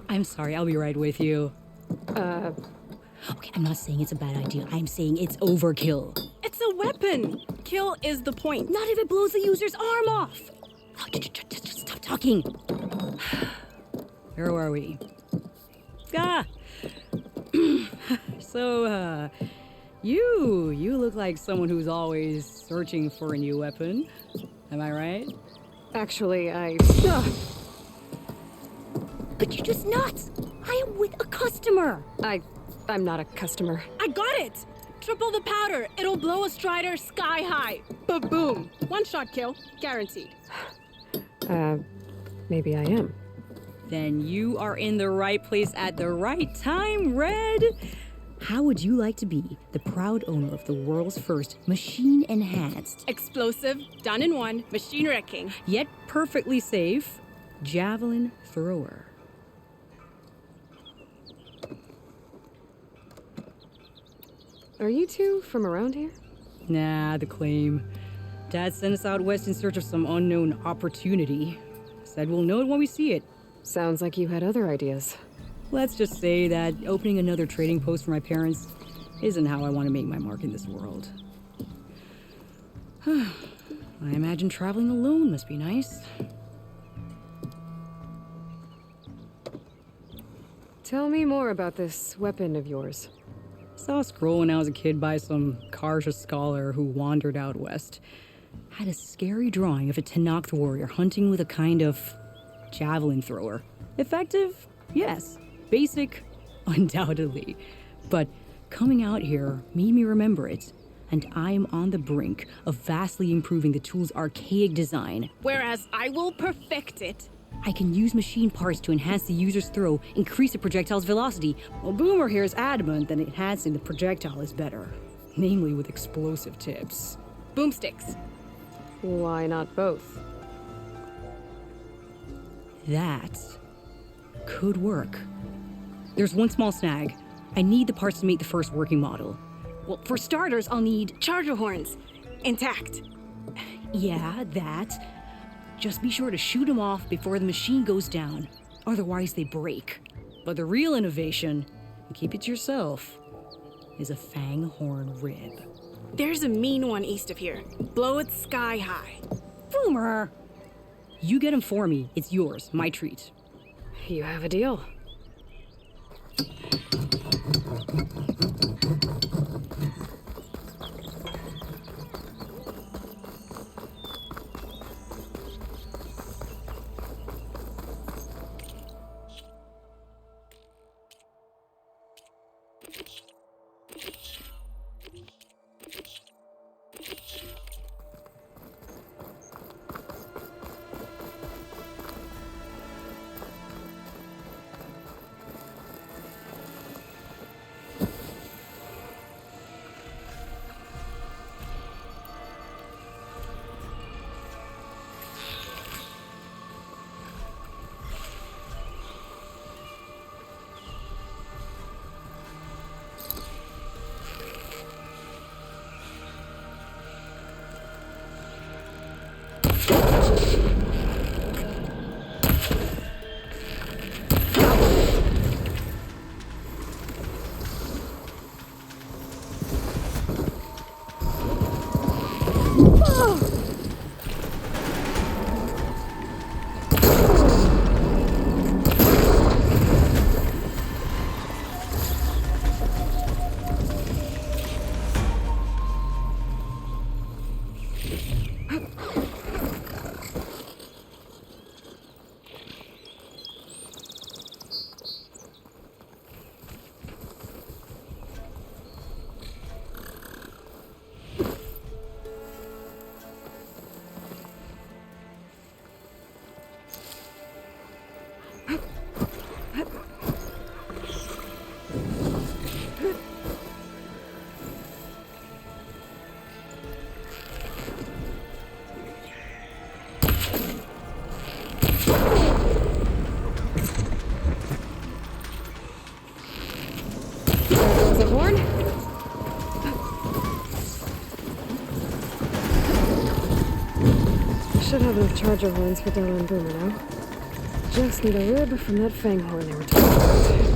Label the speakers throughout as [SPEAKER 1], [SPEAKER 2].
[SPEAKER 1] I'm sorry, I'll be right with you.
[SPEAKER 2] Uh,
[SPEAKER 1] Okay, I'm not saying it's a bad idea. I'm saying it's overkill.
[SPEAKER 3] It's a weapon. Kill is the point.
[SPEAKER 1] Not if it blows the user's arm off. Oh, just stop talking. Where are we? Ah! So, you look like someone who's always searching for a new weapon. Am I right?
[SPEAKER 2] actually,
[SPEAKER 1] But you're just nuts! I am with a customer!
[SPEAKER 2] I'm not a customer.
[SPEAKER 3] I got it. Triple the powder. It'll blow a Strider sky high. Ba-boom. One shot kill. Guaranteed.
[SPEAKER 2] Maybe I am.
[SPEAKER 1] Then you are in the right place at the right time, Red! How would you like to be the proud owner of the world's first machine-enhanced,
[SPEAKER 3] Explosive. Done in one. Machine wrecking.
[SPEAKER 1] yet perfectly safe, javelin thrower?
[SPEAKER 2] Are you two from around here?
[SPEAKER 1] Nah, the claim. Dad sent us out west in search of some unknown opportunity. Said we'll know it when we see it.
[SPEAKER 2] Sounds like you had other ideas.
[SPEAKER 1] Let's just say that opening another trading post for my parents isn't how I want to make my mark in this world. I imagine traveling alone must be nice.
[SPEAKER 2] Tell me more about this weapon of yours.
[SPEAKER 1] Saw a scroll when I was a kid by some Karja scholar who wandered out west. Had a scary drawing of a Tenakth warrior hunting with a kind of javelin thrower. Effective? Yes. Basic? Undoubtedly. But coming out here made me remember it, and I am on the brink of vastly improving the tool's archaic design.
[SPEAKER 3] Whereas I will perfect it.
[SPEAKER 1] I can use machine parts to enhance the user's throw, increase the projectile's velocity, while Boomer here is adamant that enhancing the projectile is better. Namely with explosive tips.
[SPEAKER 3] Boomsticks.
[SPEAKER 2] Why not both?
[SPEAKER 1] That could work. There's one small snag. I need the parts to make the first working model. Well, for starters, I'll need...
[SPEAKER 3] Charger horns. Intact.
[SPEAKER 1] Yeah, that. Just be sure to shoot them off before the machine goes down. Otherwise, they break. But the real innovation, and keep it to yourself, is a fang horn rib.
[SPEAKER 3] There's a mean one east of here. Blow it sky high.
[SPEAKER 1] Boomer! You get him for me. It's yours. My treat.
[SPEAKER 2] You have a deal. The horn? Should have enough charger horns for Della and Boomer now. just need a rib from that fanghorn they were talking about.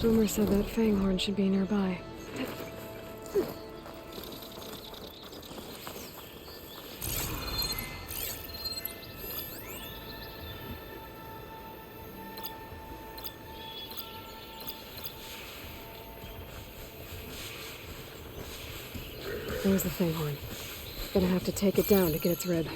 [SPEAKER 2] Boomer said that fanghorn should be nearby. There's the fanghorn. Gonna have to take it down to get its rib.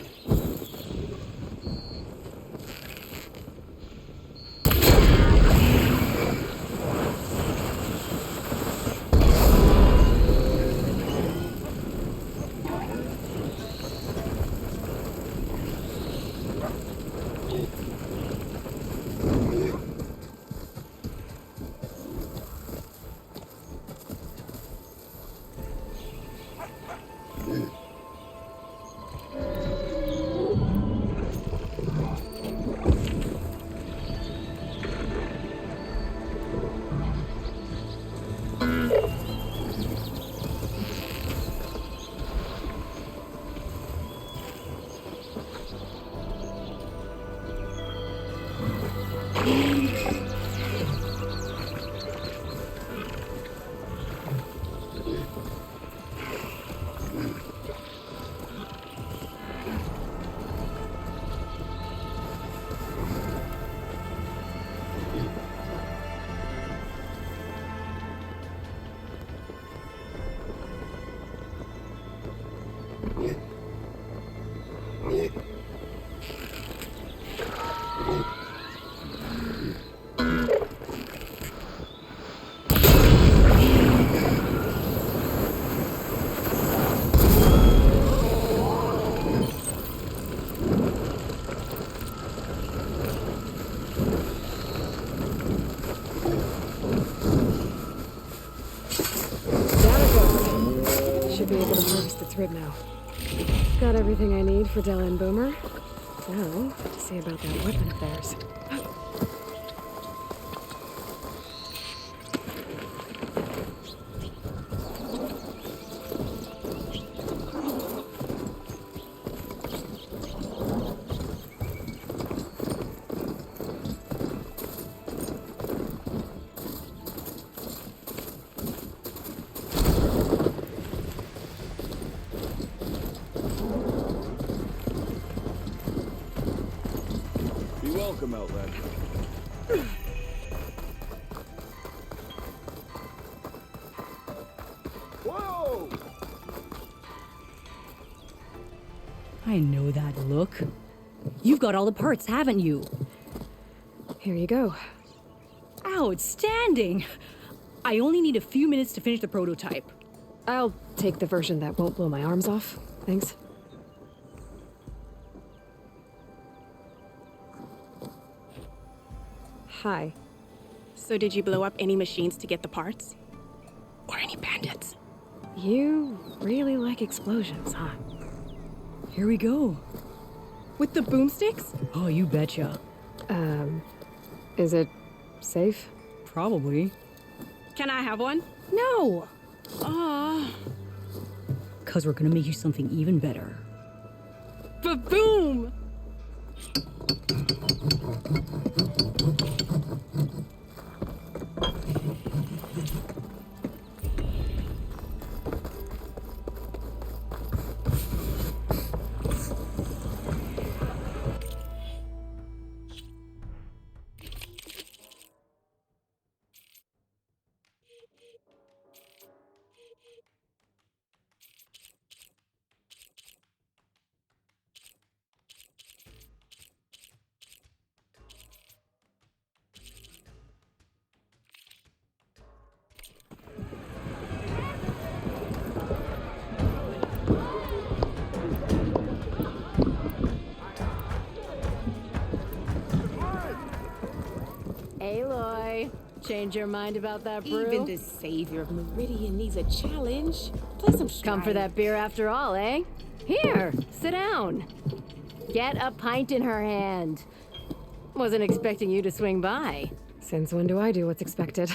[SPEAKER 2] Should be able to harvest its rib now. Got everything I need for Della and Boomer. Now, see about that weapon of theirs.
[SPEAKER 4] Welcome, Outlander. Whoa!
[SPEAKER 1] I know that look. You've got all the parts, haven't you?
[SPEAKER 2] Here you go.
[SPEAKER 1] Outstanding! I only need a few minutes to finish the prototype.
[SPEAKER 2] I'll take the version that won't blow my arms off. Thanks. Hi.
[SPEAKER 3] So did you blow up any machines to get the parts? Or any bandits?
[SPEAKER 2] You really like explosions, huh?
[SPEAKER 1] Here we go.
[SPEAKER 3] With the boomsticks?
[SPEAKER 1] Oh, you betcha.
[SPEAKER 2] Is it safe?
[SPEAKER 1] Probably.
[SPEAKER 3] Can I have one?
[SPEAKER 1] No!
[SPEAKER 3] Ah.
[SPEAKER 1] 'Cause we're gonna make you something even better.
[SPEAKER 3] Ba-boom!
[SPEAKER 5] Aloy, change your mind about that brew?
[SPEAKER 6] Even the savior of Meridian needs a challenge. Plus some
[SPEAKER 5] Come for that beer after all, eh? Here, sit down. Get a pint in her hand. Wasn't expecting you to swing by.
[SPEAKER 2] Since when do I do what's expected?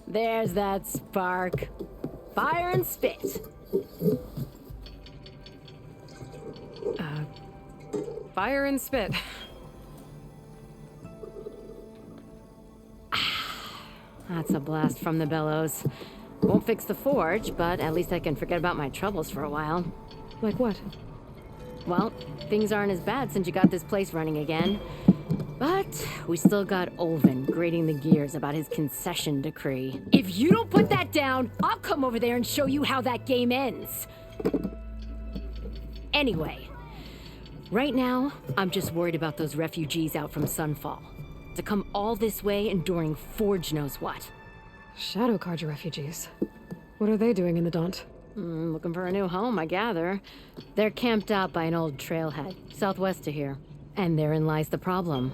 [SPEAKER 5] There's that spark. Fire and spit.
[SPEAKER 2] Fire and spit.
[SPEAKER 5] That's a blast from the bellows. Won't fix the forge, but at least I can forget about my troubles for a while.
[SPEAKER 2] Like what?
[SPEAKER 5] Well, things aren't as bad since you got this place running again. But we still got Olvin grating the gears about his concession decree. If you don't put that down, I'll come over there and show you how that game ends. Anyway, right now, I'm just worried about those refugees out from Sunfall. To come all this way enduring Forge knows what.
[SPEAKER 2] Shadow Carja refugees. What are they doing in the Daunt?
[SPEAKER 5] Looking for a new home, I gather. They're camped out by an old trailhead, southwest of here. And therein lies the problem.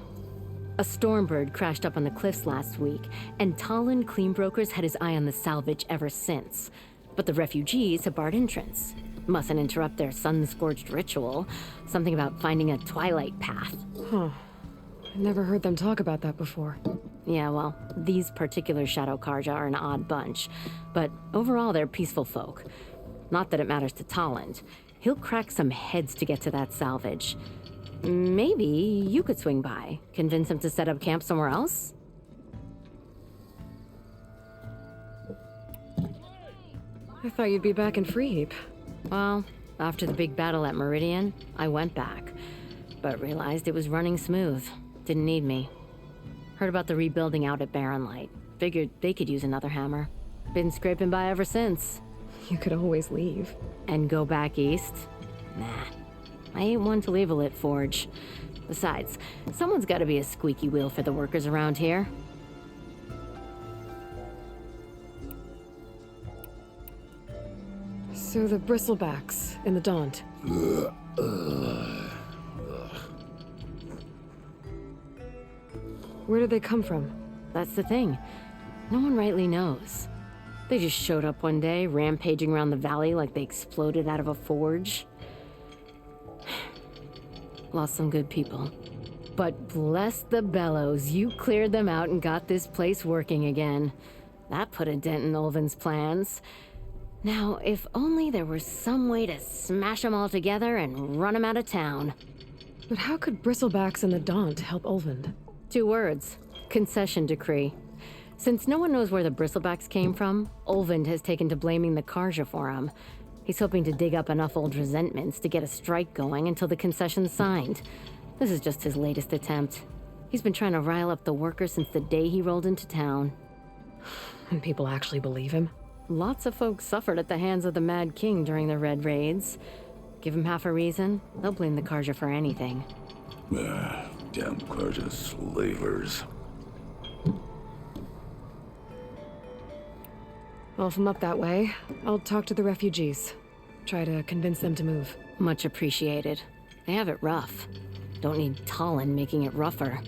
[SPEAKER 5] A Stormbird crashed up on the cliffs last week, and Talon Cleanbrokers had his eye on the salvage ever since. But the refugees have barred entrance. Mustn't interrupt their sun-scorched ritual. Something about finding a twilight path.
[SPEAKER 2] Huh. I never heard them talk about that before.
[SPEAKER 5] Yeah, well, these particular Shadow Carja are an odd bunch. But overall, they're peaceful folk. Not that it matters to Talon. He'll crack some heads to get to that salvage. Maybe you could swing by, convince him to set up camp somewhere else?
[SPEAKER 2] I thought you'd be back in Freeheap.
[SPEAKER 5] Well, after the big battle at Meridian, I went back, but realized it was running smooth. Didn't need me. Heard about the rebuilding out at Barren Light. Figured they could use another hammer. Been scraping by ever since.
[SPEAKER 2] You could always leave.
[SPEAKER 5] And go back east? Nah. I ain't one to leave a lit forge. Besides, someone's gotta be a squeaky wheel for the workers around here.
[SPEAKER 2] So the bristlebacks in the Daunt. Where did they come from?
[SPEAKER 5] That's the thing. No one rightly knows. They just showed up one day, rampaging around the valley like they exploded out of a forge. Lost some good people. But bless the bellows, you cleared them out and got this place working again. That put a dent in Ulvin's plans. Now, if only there were some way to smash them all together and run them out of town.
[SPEAKER 2] But how could bristlebacks in the Daunt help Ulvund?
[SPEAKER 5] 2 words. Concession decree. Since no one knows where the bristlebacks came from, Ulvund has taken to blaming the Karja for them. He's hoping to dig up enough old resentments to get a strike going until the concession's signed. This is just his latest attempt. He's been trying to rile up the workers since the day he rolled into town.
[SPEAKER 2] And people actually believe him?
[SPEAKER 5] Lots of folks suffered at the hands of the Mad King during the Red Raids. Give him half a reason, they'll blame the Karja for anything.
[SPEAKER 4] Damn Karja slavers.
[SPEAKER 2] Well, if I'm up that way, I'll talk to the refugees. Try to convince them to move.
[SPEAKER 5] Much appreciated. They have it rough. Don't need Talon making it rougher.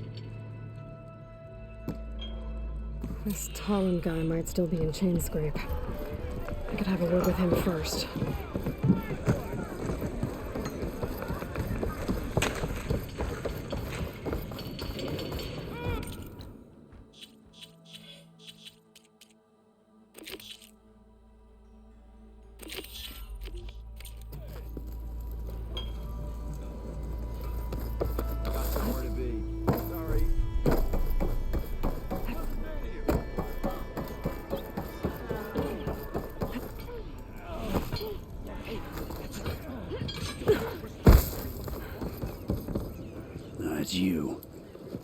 [SPEAKER 2] This Talon guy might still be in Chainscrape. I could have a word with him first.
[SPEAKER 7] It's you.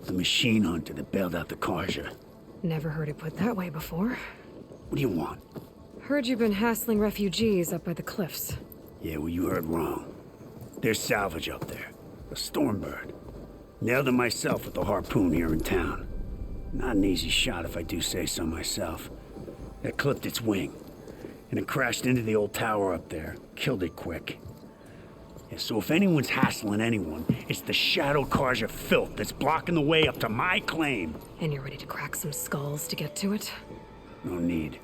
[SPEAKER 7] The machine hunter that bailed out the Karja.
[SPEAKER 2] Never heard it put that way before.
[SPEAKER 7] What do you want?
[SPEAKER 2] Heard you've been hassling refugees up by the cliffs.
[SPEAKER 7] Yeah, well, you heard wrong. There's salvage up there. A Stormbird. Nailed it myself with the harpoon here in town. Not an easy shot if I do say so myself. It clipped its wing. And it crashed into the old tower up there. Killed it quick. Yeah, so if anyone's hassling anyone, it's the Shadow Karja filth that's blocking the way up to my claim.
[SPEAKER 2] And you're ready to crack some skulls to get to it?
[SPEAKER 7] No need.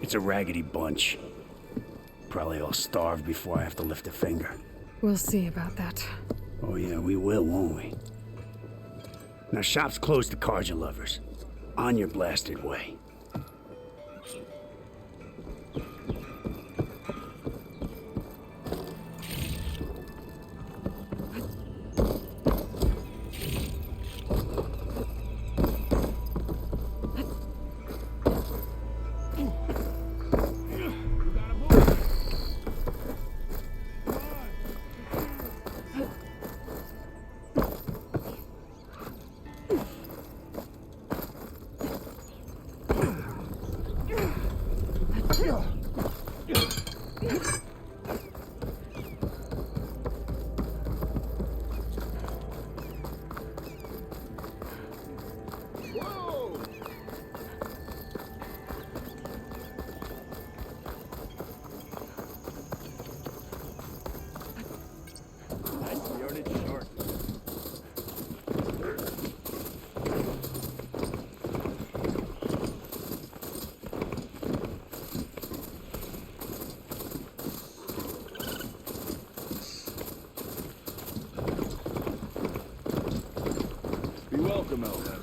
[SPEAKER 7] It's a raggedy bunch. Probably all starved before I have to lift a finger.
[SPEAKER 2] We'll see about that.
[SPEAKER 7] Oh yeah, we will, won't we? Now shop's closed to Karja lovers. On your blasted way.
[SPEAKER 4] Be welcome, Outlander.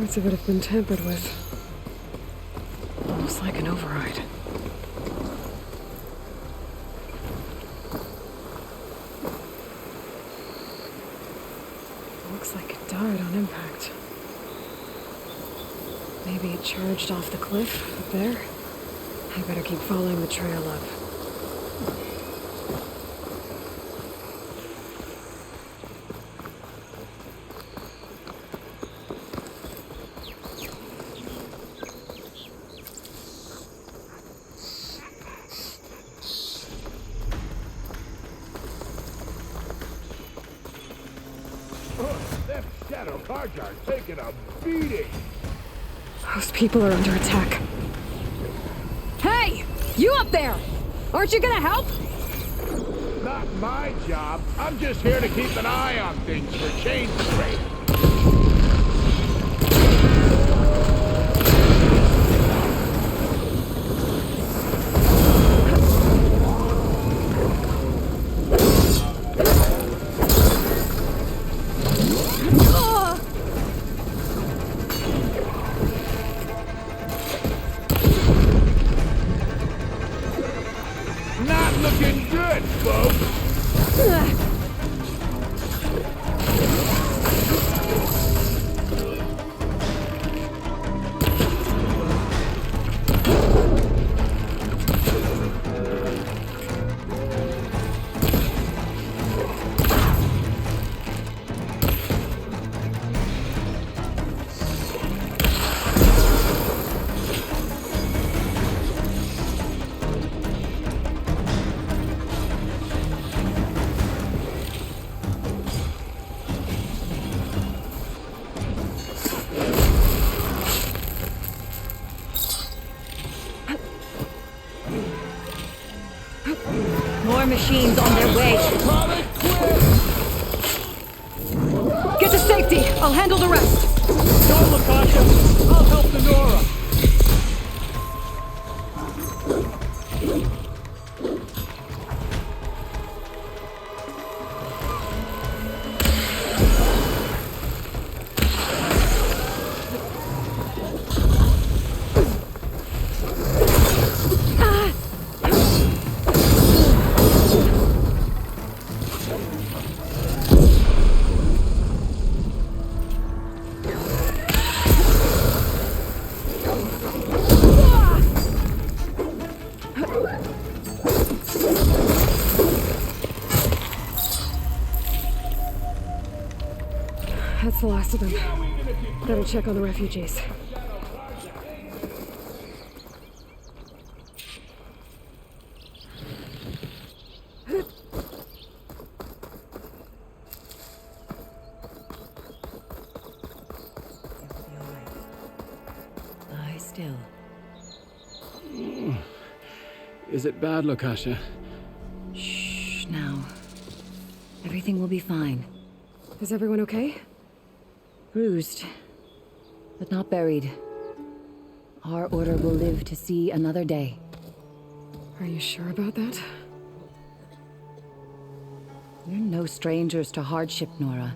[SPEAKER 2] Parts of it have been tampered with. Almost like an override. Looks like it died on impact. Maybe it charged off the cliff up there. I better keep following the trail up.
[SPEAKER 4] Them shadow cards are taking a beating.
[SPEAKER 2] Those people are under attack.
[SPEAKER 3] Hey! You up there! Aren't you gonna help?
[SPEAKER 4] Not my job. I'm just here to keep an eye on things for change rate. Not looking good, folks.
[SPEAKER 1] More machines on their way.
[SPEAKER 4] Call it quits.
[SPEAKER 3] Get to safety! I'll handle the rest!
[SPEAKER 4] Don't look on you. I'll help the Nora.
[SPEAKER 2] That's the last of them. Better check on the refugees.
[SPEAKER 1] Lie still.
[SPEAKER 8] Is it bad, Lokasha?
[SPEAKER 1] Shh, now. Everything will be fine.
[SPEAKER 2] Is everyone okay?
[SPEAKER 1] Bruised, but not buried. Our order will live to see another day.
[SPEAKER 2] Are you sure about that?
[SPEAKER 1] We're no strangers to hardship, Nora.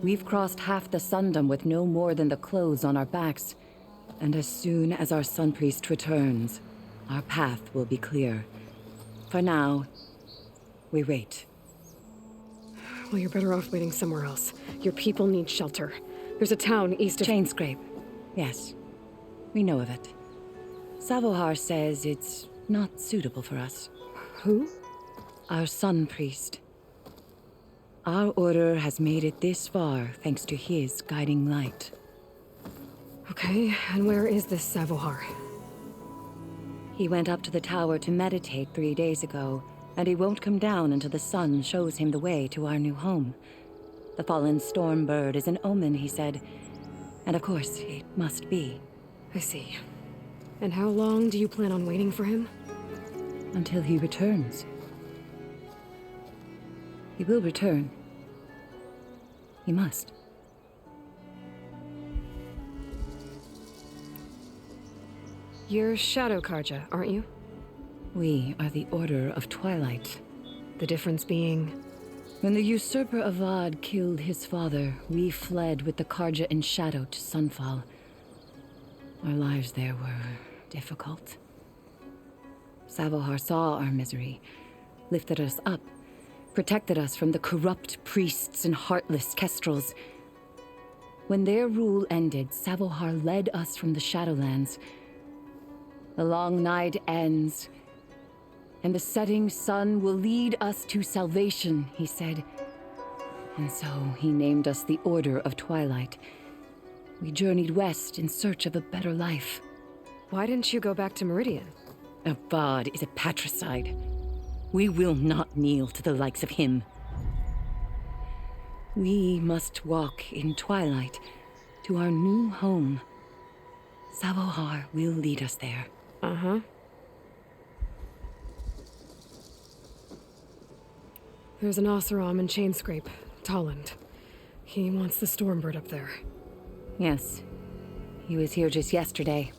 [SPEAKER 1] We've crossed half the Sundom with no more than the clothes on our backs. And as soon as our Sun Priest returns, our path will be clear. For now, we wait.
[SPEAKER 2] Well, you're better off waiting somewhere else. Your people need shelter. There's a town east of...
[SPEAKER 1] Chainscrape. Yes, we know of it. Savohar says it's not suitable for us.
[SPEAKER 2] Who?
[SPEAKER 1] Our Sun Priest. Our order has made it this far thanks to his guiding light.
[SPEAKER 2] Okay, and where is this Savohar?
[SPEAKER 1] He went up to the tower to meditate 3 days ago, and he won't come down until the sun shows him the way to our new home. The fallen storm bird is an omen, he said. And of course, it must be.
[SPEAKER 2] I see. And how long do you plan on waiting for him?
[SPEAKER 1] Until he returns. He will return. He must.
[SPEAKER 2] You're Shadow Karja, aren't you?
[SPEAKER 1] We are the Order of Twilight.
[SPEAKER 2] The difference being...
[SPEAKER 9] When the usurper Avad killed his father, we fled with the Karja in shadow to Sunfall. Our lives there were difficult. Savohar saw our misery, lifted us up, protected us from the corrupt priests and heartless kestrels. When their rule ended, Savohar led us from the Shadowlands. The long night ends, and the setting sun will lead us to salvation, he said. And so he named us the Order of Twilight. We journeyed west in search of a better life.
[SPEAKER 2] Why didn't you go back to Meridian?
[SPEAKER 9] Avad is a patricide. We will not kneel to the likes of him. We must walk in twilight to our new home. Savohar will lead us there.
[SPEAKER 2] Uh-huh. There's an Oseram in Chainscrape, Tolland. He wants the Stormbird up there.
[SPEAKER 9] Yes. He was here just yesterday.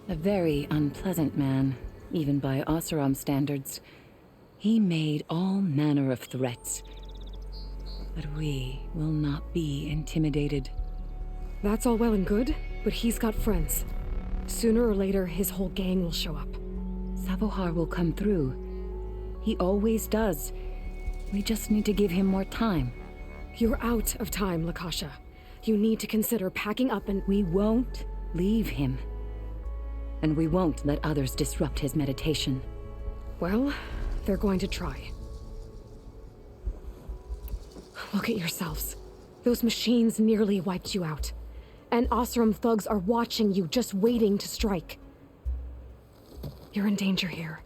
[SPEAKER 9] A very unpleasant man, even by Oseram standards. He made all manner of threats. But we will not be intimidated.
[SPEAKER 2] That's all well and good, but he's got friends. Sooner or later, his whole gang will show up.
[SPEAKER 9] Savohar will come through. He always does. We just need to give him more time.
[SPEAKER 2] You're out of time, Lakasha. You need to consider packing up and—
[SPEAKER 9] We won't leave him. And we won't let others disrupt his meditation.
[SPEAKER 2] Well, they're going to try. Look at yourselves. Those machines nearly wiped you out. And Oseram thugs are watching you, just waiting to strike. You're in danger here.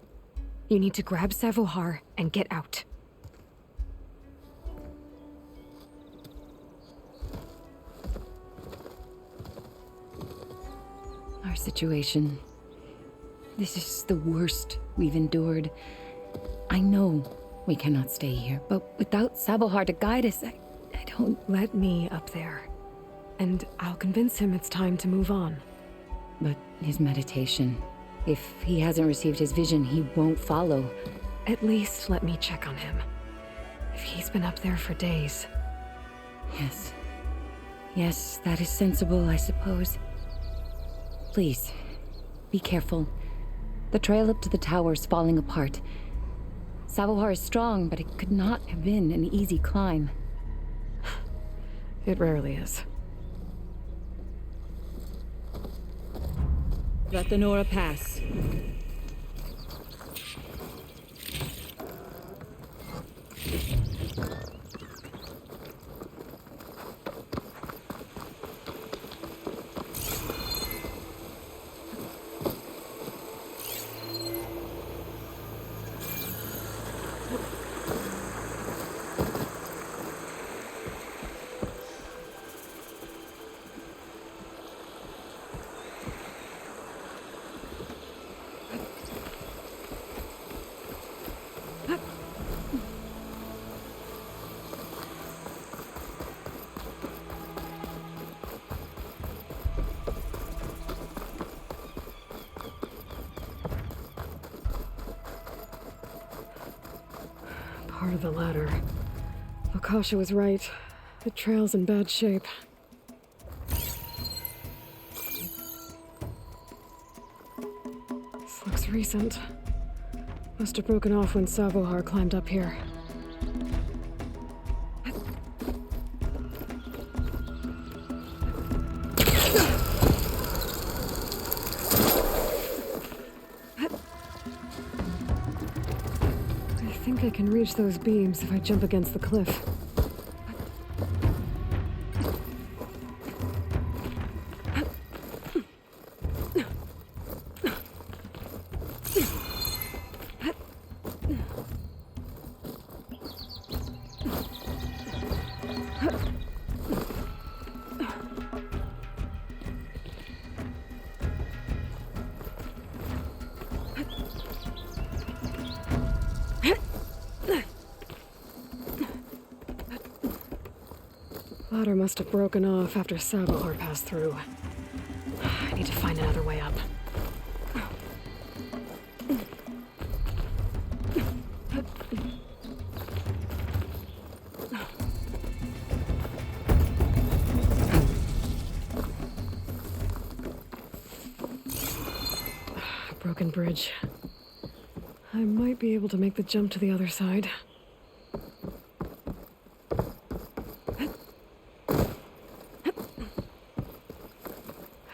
[SPEAKER 2] You need to grab Savohar and get out.
[SPEAKER 9] Our situation. This is the worst we've endured. I know we cannot stay here, but without Savohar to guide us, I don't...
[SPEAKER 2] Let me up there. And I'll convince him it's time to move on.
[SPEAKER 9] But his meditation... If he hasn't received his vision, he won't follow.
[SPEAKER 2] At least let me check on him. If he's been up there for days.
[SPEAKER 9] Yes. Yes, that is sensible, I suppose. Please, be careful. The trail up to the tower's falling apart. Savohar is strong, but it could not have been an easy climb.
[SPEAKER 2] It rarely is.
[SPEAKER 1] Let the Nora pass.
[SPEAKER 2] Part of the ladder. Akasha was right. The trail's in bad shape. This looks recent. Must have broken off when Savohar climbed up here. I think I can reach those beams if I jump against the cliff. Ladder must have broken off after Savohar passed through. I need to find another way up. broken bridge. I might be able to make the jump to the other side.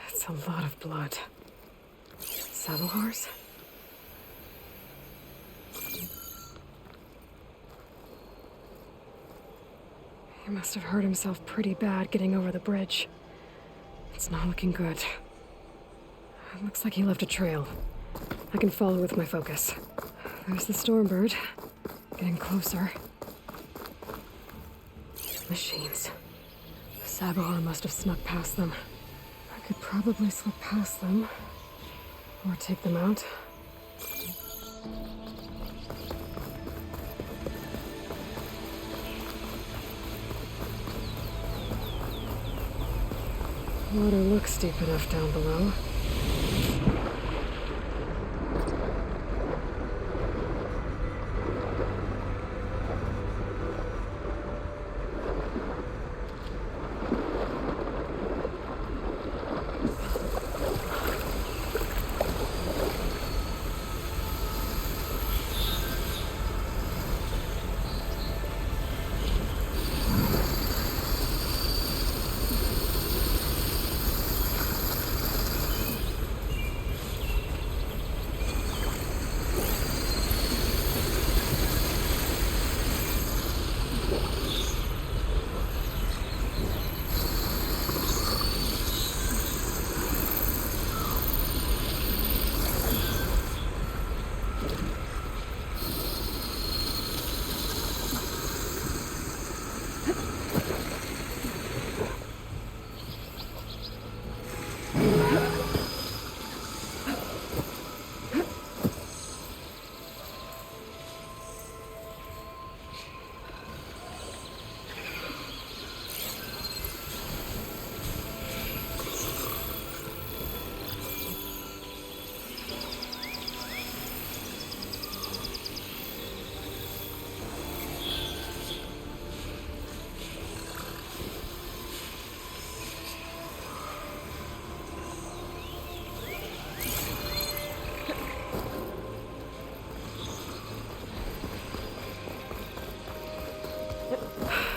[SPEAKER 2] That's a lot of blood. Sabohars? He must have hurt himself pretty bad getting over the bridge. It's not looking good. It looks like he left a trail. I can follow with my focus. There's the Stormbird. Getting closer. Machines. The Sabohar must have snuck past them. I could probably slip past them. Or take them out. Water looks deep enough down below.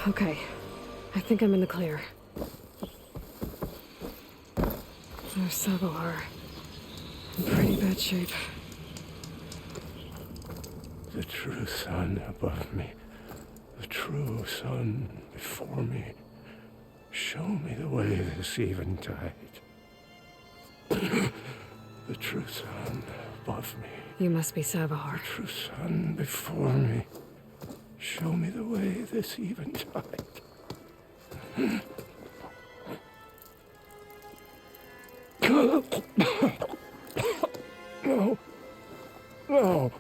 [SPEAKER 2] Okay, I think I'm in the clear. There's Sabohar. In pretty bad shape.
[SPEAKER 4] The true sun above me. The true sun before me. Show me the way this eventide. The true sun above me.
[SPEAKER 2] You must be Sabohar.
[SPEAKER 4] The true sun before me. Show me the way this eventide. No. No.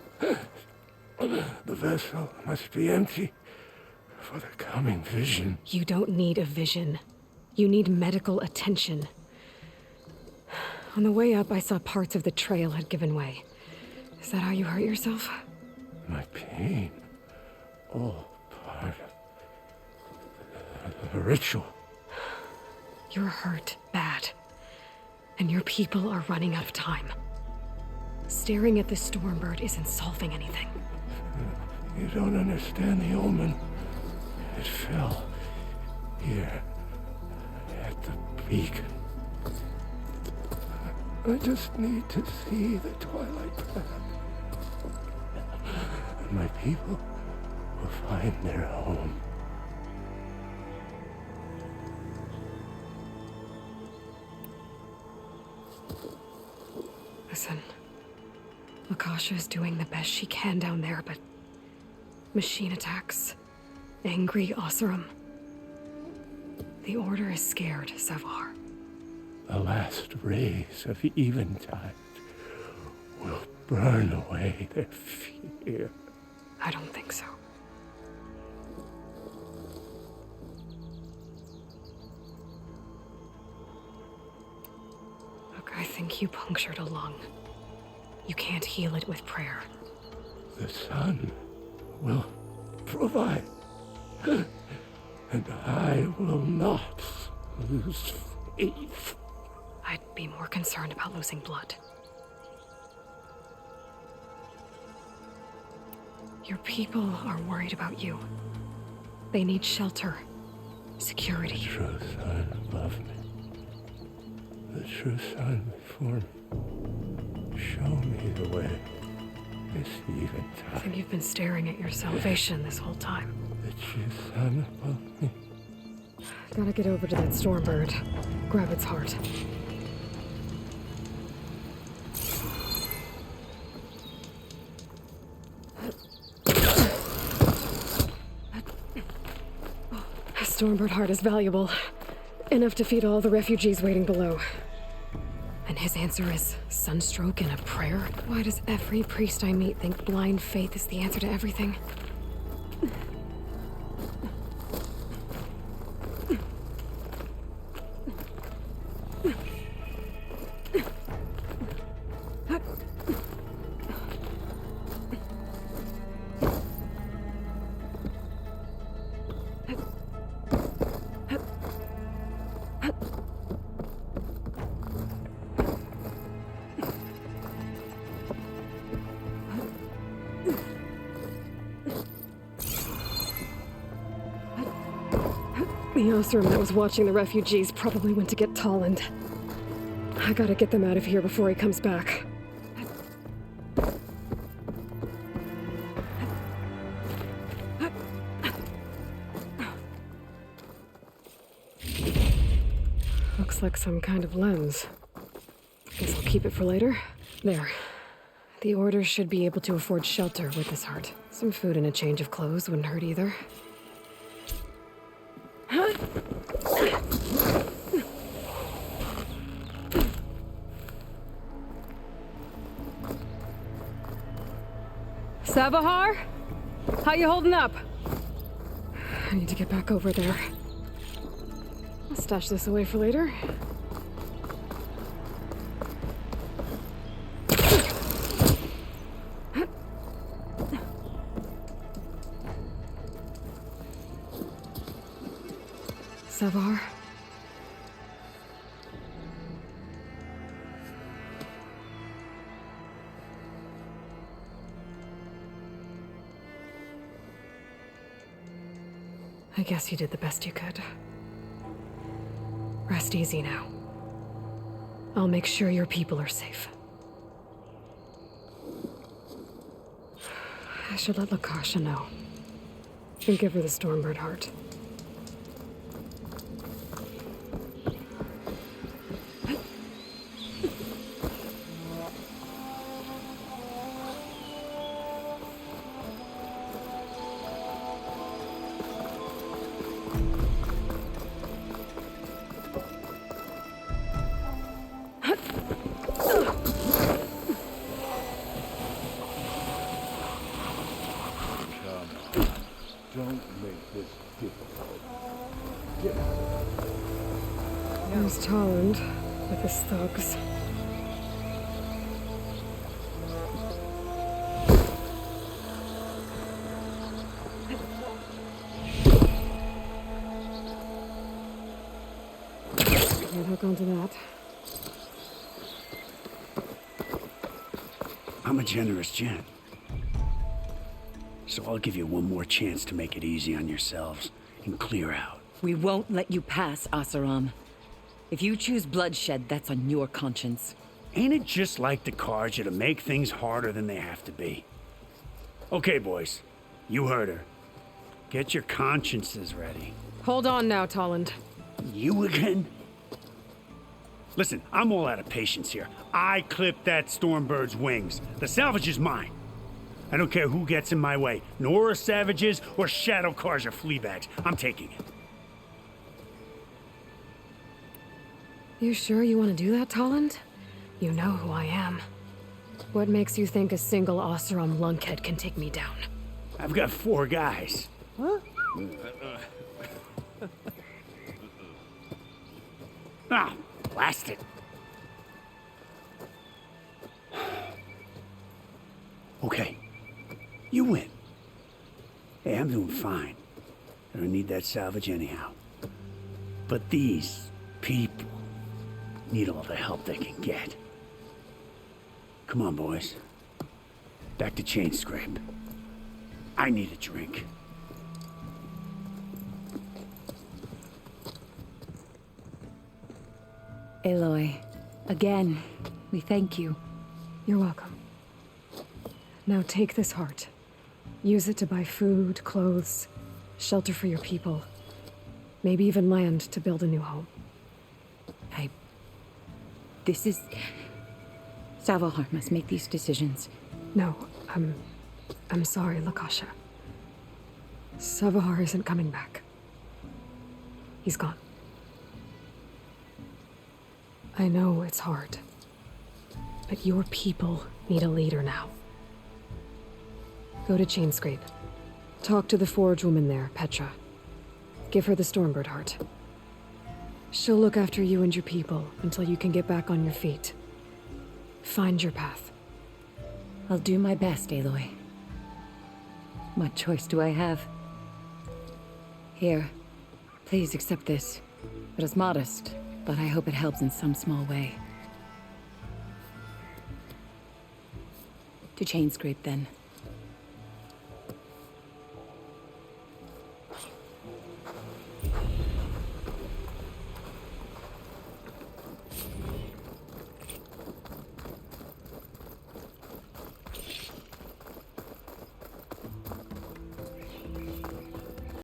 [SPEAKER 4] The vessel must be empty for the coming vision.
[SPEAKER 2] You don't need a vision. You need medical attention. On the way up, I saw parts of the trail had given way. Is that how you hurt yourself?
[SPEAKER 4] My pain. All part of the ritual.
[SPEAKER 2] You're hurt bad. And your people are running out of time. Staring at the Stormbird isn't solving anything.
[SPEAKER 4] You don't understand the omen. It fell here at the beacon. I just need to see the twilight path. And my people will find their home.
[SPEAKER 2] Listen, Lakasha is doing the best she can down there, but machine attacks, angry Oseram. The Order is scared, Savar.
[SPEAKER 4] The last rays of eventide will burn away their fear.
[SPEAKER 2] I don't think so. Look, I think you punctured a lung. You can't heal it with prayer.
[SPEAKER 4] The sun will provide. And I will not lose faith.
[SPEAKER 2] I'd be more concerned about losing blood. Your people are worried about you. They need shelter, security.
[SPEAKER 4] The true sun above me. The true sun before me. Show me the way this eventide.
[SPEAKER 2] I think you've been staring at your salvation this whole time.
[SPEAKER 4] The true sun above me.
[SPEAKER 2] Gotta get over to that Stormbird. Grab its heart. A Stormbird heart is valuable. Enough to feed all the refugees waiting below. And his answer is sunstroke and a prayer? Why does every priest I meet think blind faith is the answer to everything? The Osram that was watching the refugees probably went to get Tolland. I gotta get them out of here before he comes back. Looks like some kind of lens. Guess I'll keep it for later. There. The Order should be able to afford shelter with this heart. Some food and a change of clothes wouldn't hurt either. Savahar? How you holding up? I need to get back over there. I'll stash this away for later. Savahar? I guess you did the best you could. Rest easy now. I'll make sure your people are safe. I should let Lakasha know. And give her the Stormbird heart. There's Tolland with his thugs. Can't hook onto that.
[SPEAKER 7] I'm a generous gent. So I'll give you one more chance to make it easy on yourselves and clear out.
[SPEAKER 9] We won't let you pass, Asaram. If you choose bloodshed, that's on your conscience.
[SPEAKER 7] Ain't it just like the Karja to make things harder than they have to be? Okay, boys. You heard her. Get your consciences ready.
[SPEAKER 2] Hold on now, Tolland.
[SPEAKER 7] You again? Listen, I'm all out of patience here. I clipped that Stormbird's wings. The salvage is mine. I don't care who gets in my way. Nora savages or Shadow Karja fleabags. I'm taking it.
[SPEAKER 2] You sure you want to do that, Tolland? You know who I am. What makes you think a single Oseram lunkhead can take me down?
[SPEAKER 7] I've got 4 guys. Huh? Ah, blast it. Okay. You win. Hey, I'm doing fine. I don't need that salvage anyhow. But these people need all the help they can get. Come on, boys. Back to chain scrape. I need a drink.
[SPEAKER 9] Aloy, again, we thank you.
[SPEAKER 2] You're welcome. Now take this heart. Use it to buy food, clothes, shelter for your people. Maybe even land to build a new home.
[SPEAKER 9] This is... Savohar must make these decisions.
[SPEAKER 2] No, I'm sorry, Lakasha. Savahar isn't coming back. He's gone. I know it's hard, but your people need a leader now. Go to Chainscrape. Talk to the forge woman there, Petra. Give her the Stormbird heart. She'll look after you and your people until you can get back on your feet. Find your path.
[SPEAKER 9] I'll do my best, Aloy. What choice do I have? Here, please accept this. It is modest, but I hope it helps in some small way. To Chainscrape, then.